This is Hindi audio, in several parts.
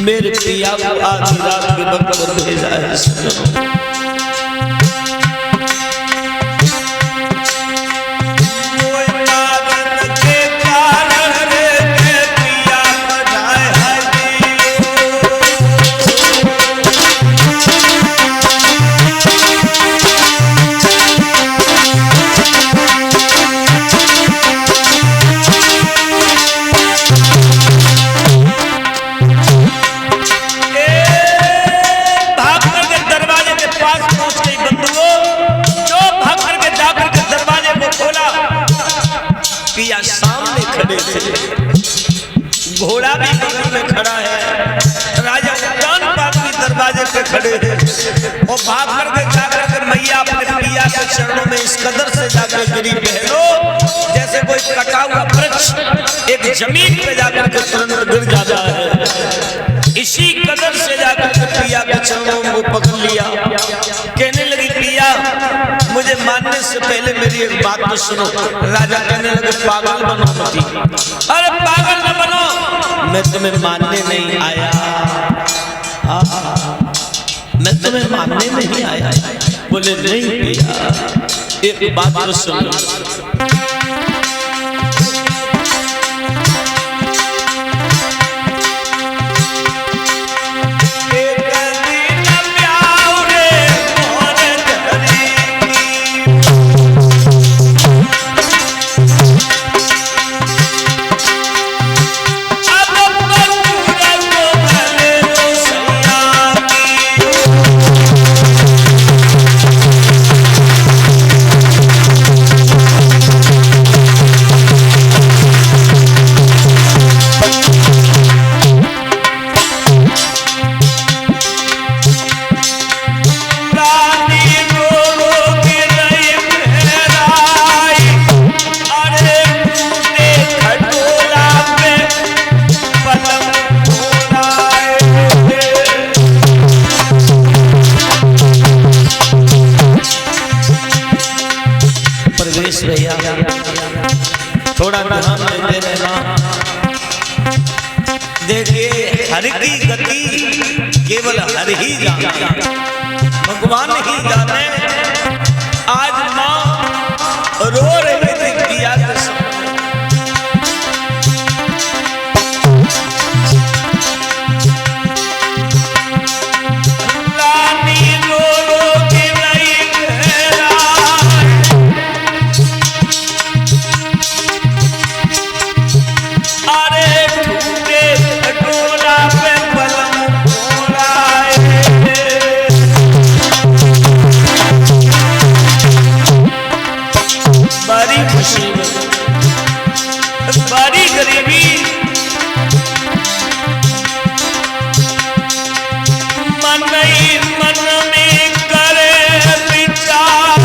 मेरे पिया को आधी रात के वक्त पर भेजा है सनम। पिया सामने खड़े थे, घोड़ा भी बगल में खड़ा है, राजा उद्यान पाद भी दरवाजे पे खड़े हैं और भाग करके जाकर के मैया अपने पिया के चरणों में इस कदर से जाकर गिरी बहनों जैसे कोई कटा हुआ वृक्ष एक जमीन पे जाकर के तुरंत गिर जाता है। इसी कदर से जाकर के पिया के चरणों में पकड़ लिया। कहने लगी पिया मुझे मानने से पहले मेरी एक बात तो सुनो। राजा कहने लगे पागल बनो मती। अरे पागल न बनो, मैं तुम्हें मानने नहीं आया, मैं तुम्हें मानने नहीं आया। बोले नहीं पिया एक बात तो सुनो। थोड़ा ध्यान देते रहना। देखिए हर की गति केवल हर ही जाने, भगवान ही जाने। आज माँ रो रही थी पिया के सामने। बड़ी गरीबी मन ही मन में करे विचार।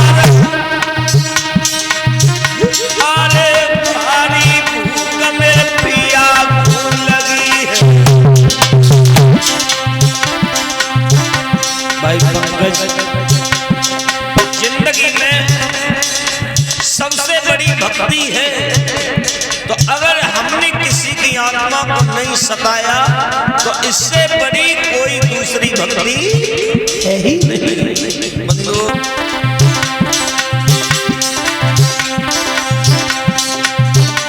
अरे भारी भूख में पिया भूख लगी है। भाई पंकज जिंदगी में सबसे बड़ी भक्ति है। तो अगर हमने किसी की आत्मा को नहीं सताया तो इससे बड़ी कोई दूसरी भक्ति है ही नहीं। बंधुओं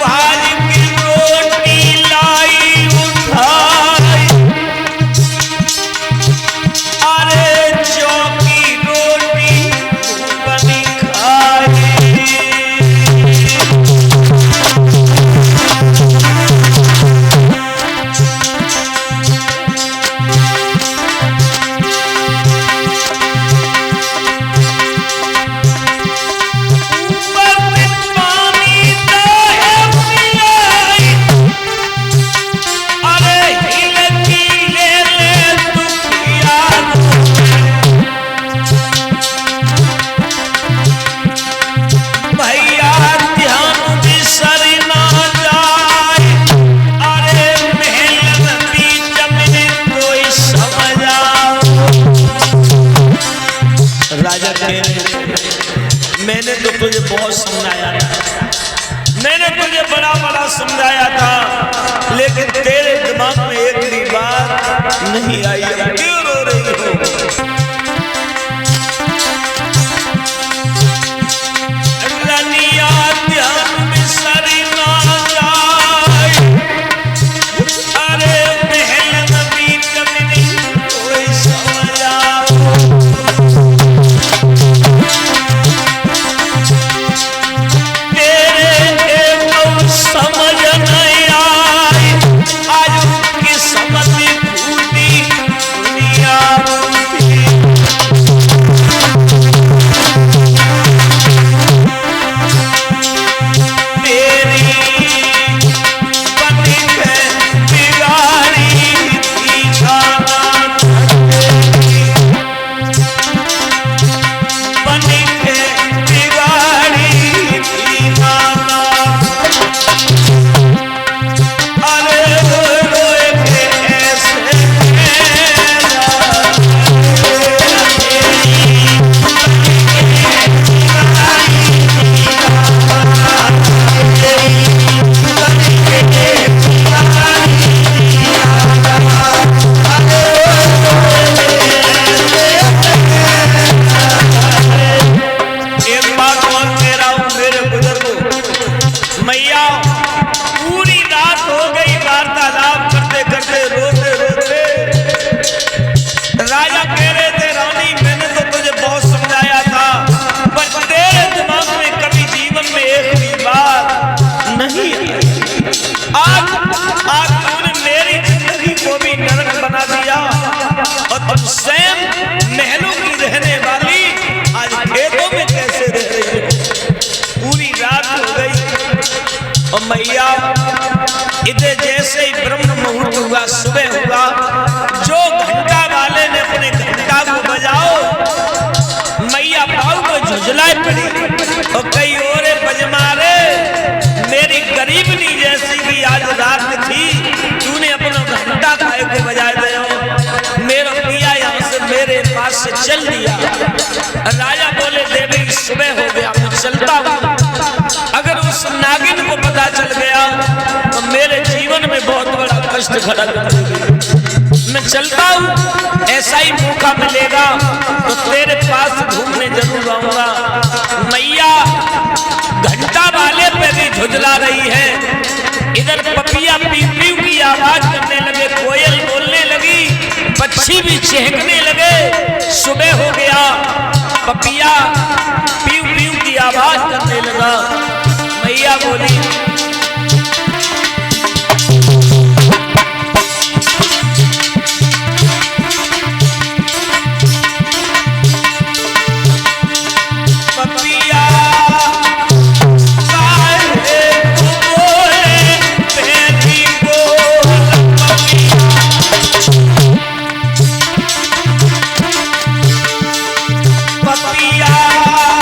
भारी की रोटी लाई उठाई, अरे चौकी रोटी बनी खाई। मैंने तो तुझे बहुत समझाया था, मैंने तुझे बड़ा बड़ा समझाया था, लेकिन तेरे दिमाग में नहीं आई, क्यों रो रही हो? रनिया ध्यान में सरी ना जाए, अरे महल नबी कभी कोई समझ आओ। तेरे एक समझ नहीं आई, आज की समझ फूटी दुनिया रूठी। महलों की रहने वाली आज खेतों में कैसे रह रही हो? पूरी रात हो गई और मैया इधर जैसे ही ब्रह्म मुहूर्त हुआ, सुबह हुआ, जो घंटा वाले ने अपने घंटा को बजाओ, मैया पाँव में झुझलाए पड़ी और कई और बजमारे मेरी गरीबनी जैसी की आज रात थी, तूने अपना घंटा खाए को बजाए दे, मेरा पिया यहाँ से मेरे पास से चल दिया। राजा बोले देवी सुबह हो गया, मैं चलता हूँ, अगर उस नागिन को पता चल गया तो मेरे जीवन में बहुत बड़ा कष्ट खड़ा कर देगी। मैं चलता हूँ, ऐसा ही मौका मिलेगा तो तेरे पास घूमने जरूर आऊंगा। मैया घंटा वाले पे भी झुझला रही है, इधर पपिया पीऊ पीऊ की आवाज करने लगे, कोयल बोलने लगी, पक्षी भी चहकने लगे। सुबह हो गया, पपिया पीऊ पीऊ की आवाज करने लगा। मैया बोली पपिया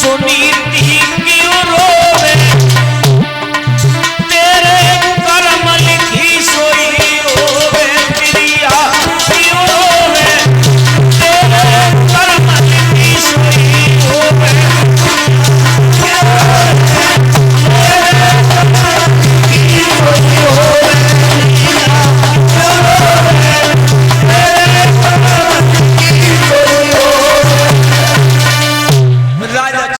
सुनीति क्यों रो